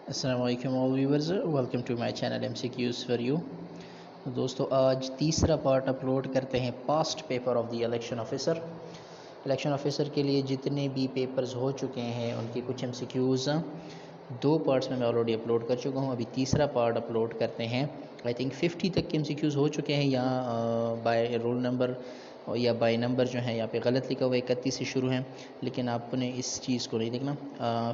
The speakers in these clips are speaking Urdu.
السلام علیکم all viewers, welcome to my channel M C Qs for you. دوستو آج تیسرا پارٹ اپلوڈ کرتے ہیں past paper of the election officer. Election officer کے لیے جتنے بھی پیپرز ہو چکے ہیں ان کی کچھ ایم سی کیوز دو پارٹس میں آلریڈی اپلوڈ کر چکا ہوں، ابھی تیسرا پارٹ اپلوڈ کرتے ہیں۔ آئی تھنک 50 تک کے ایم سی کیوز ہو چکے ہیں، یا بائی رول نمبر یا بائی نمبر جو ہے یہاں پہ غلط لکھا ہوا ہے، 31 سے شروع ہیں، لیکن آپ نے اس چیز کو نہیں دیکھنا۔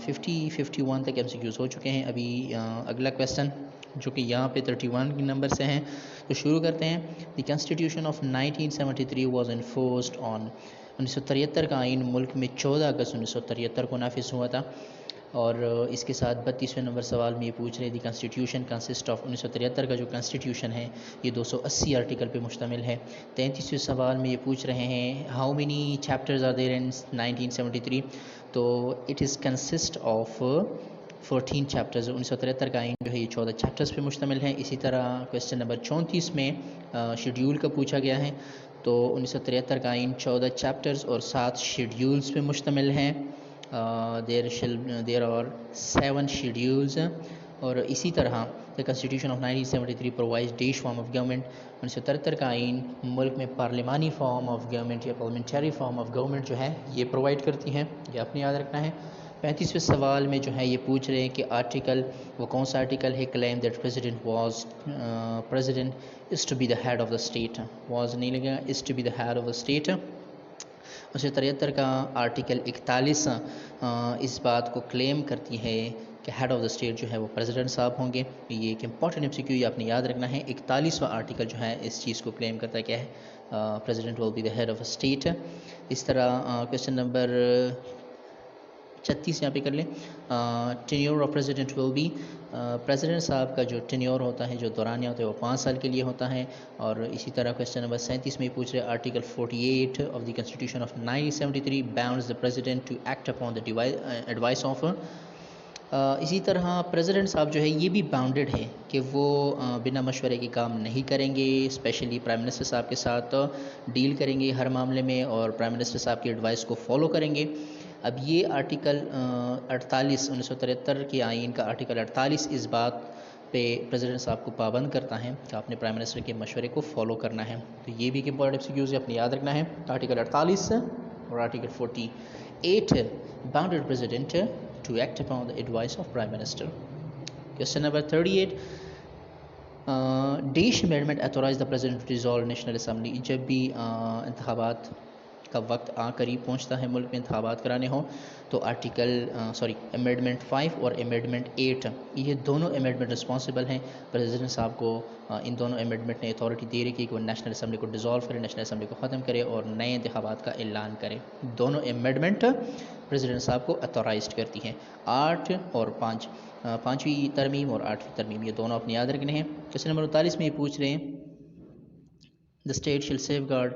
51 تک ایم سی کیوز ہو چکے ہیں۔ ابھی اگلا کویسچن جو کہ یہاں پہ 31 نمبر سے ہیں، تو شروع کرتے ہیں۔ دی کنسٹیٹیوشن آف 1973 واز انفورسڈ آن 1973 کا آئین ملک میں 14 اگست 1973 کو نافذ ہوا تھا، اور اس کے ساتھ 32ویں نمبر سوال میں یہ پوچھ رہے دی کنسٹیٹیوشن کنسسٹ آف 1973 کا جو کنسٹیٹیوشن ہے یہ 280 آرٹیکل پہ مشتمل ہے۔ 33ویں سوال میں یہ پوچھ رہے ہیں how many chapters are there in 1973، تو it is consist of 14 chapters. 1973 کا آئین جو ہے یہ 14 چیپٹرز پہ مشتمل ہے۔ اسی طرح کویسچن نمبر 34 میں شیڈیول کا پوچھا گیا ہے، تو 1973 کا آئین 14 چیپٹرز اور 7 شیڈیولز پہ مشتمل ہے۔ there are 7 schedules، اور اسی طرح the constitution of 1973 provides Danish form of government۔ 1973 کا آئین ملک میں پارلیمانی فارم آف گورنمنٹ یا پارلیمنٹری فارم آف گورنمنٹ جو ہے یہ پرووائڈ کرتی ہیں، یہ اپنے یاد رکھنا ہے۔ 35ویں سوال میں جو ہے یہ پوچھ رہے ہیں کہ آرٹیکل وہ کون سا آرٹیکل ہے claim that president is to be the head of the state، was نہیں لگا، is to be the head of the state۔ 1973 کا آرٹیکل 41 اس بات کو کلیم کرتی ہے کہ ہیڈ آف دا اسٹیٹ جو ہے وہ پریزیڈنٹ صاحب ہوں گے۔ یہ ایک امپورٹنٹ ایم سی کیو، یہ آپ نے یاد رکھنا ہے۔ 41واں آرٹیکل جو ہے اس چیز کو کلیم کرتا ہے، کیا ہے؟ President will be the head of a state. اس طرح کویسچن نمبر 36 یہاں پہ کر لیں۔ Tenure of president will be, president صاحب کا جو ٹینیور ہوتا ہے، جو دورانیہ ہوتا ہے، وہ 5 سال کے لیے ہوتا ہے۔ اور اسی طرح کویسچن نمبر 37 میں پوچھ رہے article 48 of the constitution of 1973 bounds the president to act upon the advice of. اسی طرح پریزیڈنٹ صاحب جو ہے یہ بھی باؤنڈڈ ہے کہ وہ بنا مشورے کے کام نہیں کریں گے، اسپیشلی پرائم منسٹر صاحب کے ساتھ ڈیل کریں گے ہر معاملے میں، اور پرائم منسٹر صاحب کی ایڈوائس کو فالو کریں گے۔ اب یہ آرٹیکل 48 1973 کے آئین کا آرٹیکل 48 اس بات پہ پریزیڈنٹ صاحب کو پابند کرتا ہے کہ آپ نے پرائم منسٹر کے مشورے کو فالو کرنا ہے۔ تو یہ بھی ایک امپورٹنٹ ایکسکیوز ہے، اپنے یاد رکھنا ہے۔ آرٹیکل 48 اور article 48 bounded president to act upon the advice of prime minister. Question number 38 dash amendment authorize the president to dissolve national assembly. جب بھی انتخابات کا وقت قریب پہنچتا ہے، ملک میں انتخابات کرانے ہوں، تو امینڈمنٹ 5 اور امینڈمنٹ 8 یہ دونوں امینڈمنٹ رسپانسبل ہیں پریزیڈنٹ صاحب کو۔ ان دونوں امینڈمنٹ نے اتھارٹی دے رکھی کہ وہ نیشنل اسمبلی کو ڈیزالو کرے، نیشنل اسمبلی کو ختم کرے اور نئے انتخابات کا اعلان کرے۔ دونوں امینڈمنٹ پریزیڈنٹ صاحب کو اتھورائزڈ کرتی ہیں۔ 8 اور 5، 5ویں ترمیم اور 8ویں ترمیم، یہ دونوں اپنے یاد رکھنے ہیں۔ کویسچن نمبر 39 میں یہ پوچھ رہے ہیں the state shall safeguard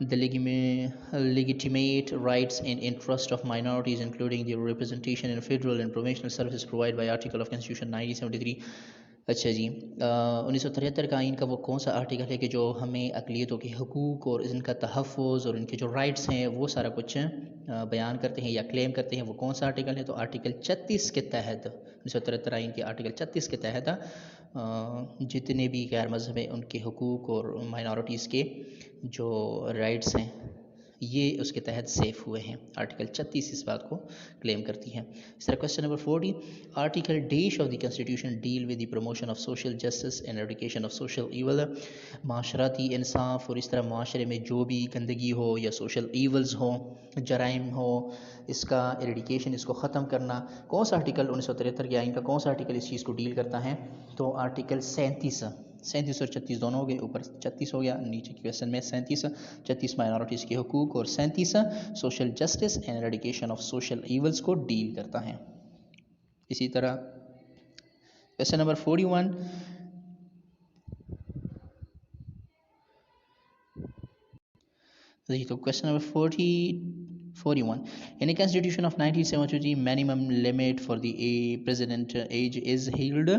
the legitimate rights and interests of minorities including their representation in federal and provincial services provided by article of constitution 1973۔ اچھا جی، 1973 کا آئین کا وہ کون سا آرٹیکل ہے کہ جو ہمیں اقلیتوں کے حقوق اور ان کا تحفظ اور ان کے جو رائٹس ہیں وہ سارا کچھ بیان کرتے ہیں یا کلیم کرتے ہیں؟ وہ کون سا آرٹیکل ہے؟ تو آرٹیکل 36 کے تحت، 1973 آئین کے آرٹیکل 36 کے تحت جتنے بھی غیر مذہب ہیں ان کے حقوق اور مائنورٹیز کے جو رائٹس ہیں یہ اس کے تحت سیف ہوئے ہیں۔ آرٹیکل 36 اس بات کو کلیم کرتی ہے۔ اس طرح question number 40 article dash of the constitution deal with the promotion of social justice and eradication of social evil, معاشرتی انصاف اور اس طرح معاشرے میں جو بھی گندگی ہو یا سوشل ایولز ہوں، جرائم ہو، اس کا ایریڈیکیشن، اس کو ختم کرنا۔ کون سا آرٹیکل 1973 کے آئین کا کون سا آرٹیکل اس چیز کو ڈیل کرتا ہے؟ تو آرٹیکل 37 اور 36 دونوں ہو گئے، اوپر 36 ہو گیا، نیچے کی کویسچن میں 37 مائنورٹیز کے حقوق اور 37 social justice and eradication of social evils کو ڈیل کرتا ہے۔ اسی طرح کویسچن نمبر 41 تو question number 41 in the constitution of 1973 minimum limit for the president age is held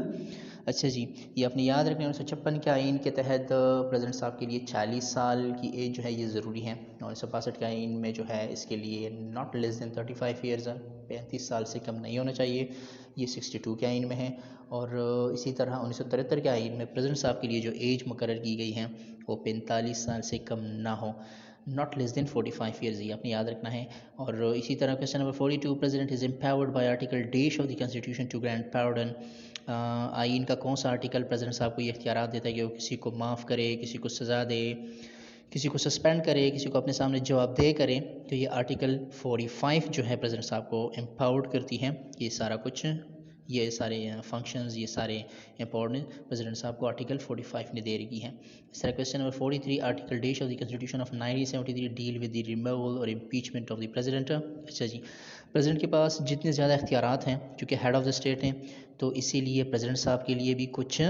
اچھا جی، یہ اپنے یاد رکھیں 1956 کے آئین کے تحت پریزیڈنٹ صاحب کے لیے 40 سال کی ایج جو ہے یہ ضروری ہے، اور 1962 کے آئین میں جو ہے اس کے لیے ناٹ لیس دین 35 ایئرز 35 سال سے کم نہیں ہونا چاہیے، یہ 62 کے آئین میں ہے۔ اور اسی طرح 1973 کے آئین میں پریزیڈنٹ صاحب کے لیے جو ایج مقرر کی گئی ہے وہ 45 سال سے کم نہ ہو، ناٹ لیس دین 45 ایئرز، یہ اپنے یاد رکھنا ہے۔ اور اسی طرح question number 42، president is empowered by article dash of the constitution to grant pardon, آئین کا کون سا آرٹیکل پریزیڈنٹ صاحب کو یہ اختیارات دیتا ہے کہ وہ کسی کو معاف کرے، کسی کو سزا دے، کسی کو سسپینڈ کرے، کسی کو اپنے سامنے جواب دہ کرے؟ تو یہ آرٹیکل 45 جو ہے پریزیڈنٹ صاحب کو امپاورڈ کرتی ہے، یہ سارا کچھ، یہ سارے فنکشنز، یہ سارے امپورٹنٹ پریزیڈنٹ صاحب کو آرٹیکل 45 نے دے رکھی ہے۔ اس طرح question number 43، article dash of the constitution of 1973 deal with the removal اور امپیچمنٹ آف دی پریزیڈنٹ۔ اچھا جی، پریزیڈنٹ کے پاس جتنے زیادہ اختیارات ہیں چونکہ ہیڈ آف دا اسٹیٹ ہیں، تو اسی لیے پریزیڈنٹ صاحب کے لیے بھی کچھ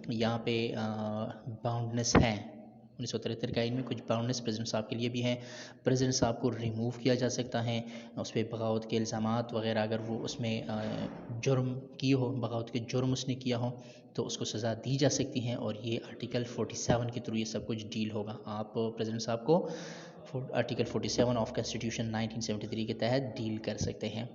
یہاں پہ باؤنڈنس ہے۔ 1973 کے آئین میں کچھ باؤنڈنس پریزیڈنٹ صاحب کے لیے بھی ہے۔ پریزیڈنٹ صاحب کو ریموو کیا جا سکتا ہے، اس پہ بغاوت کے الزامات وغیرہ اگر وہ اس میں جرم کی ہو، بغاوت کے جرم اس نے کیا ہو تو اس کو سزا دی جا سکتی ہے، اور یہ آرٹیکل 47 کے تھرو یہ سب کچھ ڈیل ہوگا۔ آپ پریزیڈنٹ صاحب کو آرٹیکل 47 آف کنسٹیٹیوشن 1973 کے تحت ڈیل کر سکتے ہیں۔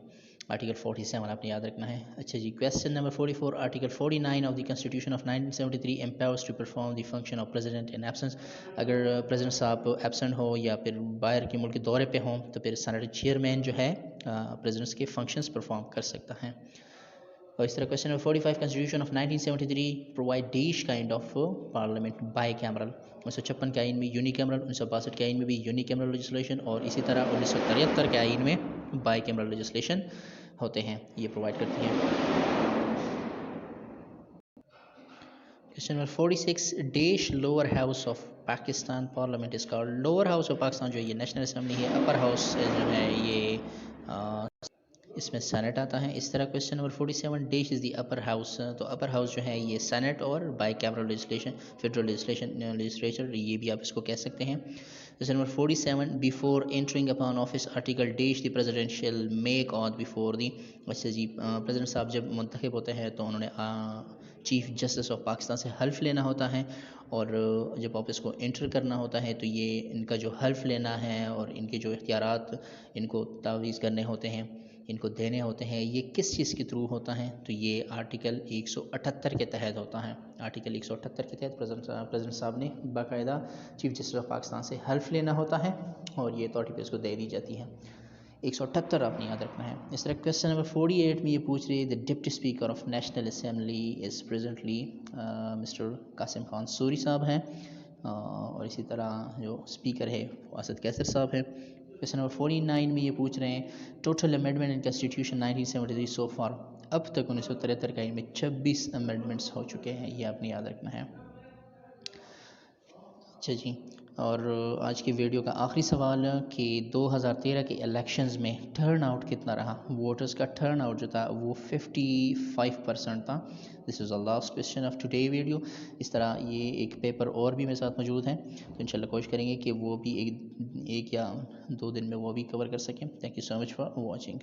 آرٹیکل 47 آپ نے یاد رکھنا ہے۔ اچھا جی، question number 44، article 49 of the constitution of 1973 empowers to perform the function of president in absence, اگر پریزیڈنٹ صاحب ایبسنٹ ہو یا پھر باہر کے ملک کے دورے پہ ہوں تو پھر سینیٹ چیئرمین جو ہے پریزیڈنٹس کے فنکشنز پرفارم کر سکتا ہے۔ اور اس طرح question number 45، constitution of 1973 provide dash kind of parliament by cameral, 1956 کے آئین میں یونی کیمرل، 1962 کے آئین میں بھی یونی کیمرل لیجسلیشن، اور اسی طرح 1973 کے آئین میں بائی کیمرل لیجسلیشن ہوتے ہیں، یہ پرووائڈ کرتی ہیں۔ Question number 46، dash lower house of Pakistan parliament is called, lower house of Pakistan جو ہے یہ نیشنل اسمبلی ہے، اپر ہاؤس جو ہے یہ اس میں سینٹ آتا ہے۔ اس طرح question number 47، dash is the upper house, تو اپر ہاؤس جو ہے یہ سینٹ اور bicameral legislation, federal legislature, یہ بھی آپ اس کو کہہ سکتے ہیں۔ Question number 47، before entering upon office article dash the president shall make oath before the, اچھا جی، پریزیڈنٹ صاحب جب منتخب ہوتے ہیں تو انہوں نے چیف جسٹس آف پاکستان سے حلف لینا ہوتا ہے، اور جب آپ اس کو انٹر کرنا ہوتا ہے تو یہ ان کا جو حلف لینا ہے اور ان کے جو اختیارات ان کو تعویض کرنے ہوتے ہیں، ان کو دینے ہوتے ہیں، یہ کس چیز کے تھرو ہوتا ہے؟ تو یہ آرٹیکل 178 کے تحت ہوتا ہے۔ آرٹیکل 178 کے تحت پریزیڈنٹ صاحب نے باقاعدہ چیف جسٹس آف پاکستان سے حلف لینا ہوتا ہے، اور یہ اتھارٹی پہ اس کو دے دی جاتی ہے۔ 178 آپ نے یاد رکھنا ہے۔ اس طرح کویسچن نمبر 48 میں یہ پوچھ رہے the deputy speaker of national assembly is presently mister Qasim Khan Suri صاحب ہیں، اور اسی طرح جو اسپیکر ہے وہ اسد کیسر صاحب ہیں۔ کویسچن نمبر 49 میں یہ پوچھ رہے ہیں total amendment in constitution 1973 so for, اب تک 1973 کا ان میں 26 امینڈمنٹس ہو چکے ہیں، یہ آپ نے یاد رکھنا ہے۔ اچھا جی، اور آج کی ویڈیو کا آخری سوال کہ 2013 کے الیکشنز میں ٹرن آؤٹ کتنا رہا؟ ووٹرز کا ٹرن آؤٹ جو تھا وہ 55% تھا۔ This is the last question of today video. اس طرح یہ ایک پیپر اور بھی میرے ساتھ موجود ہیں، تو انشاءاللہ کوشش کریں گے کہ وہ بھی ایک یا 2 دن میں وہ بھی کور کر سکیں۔ Thank you so much for watching.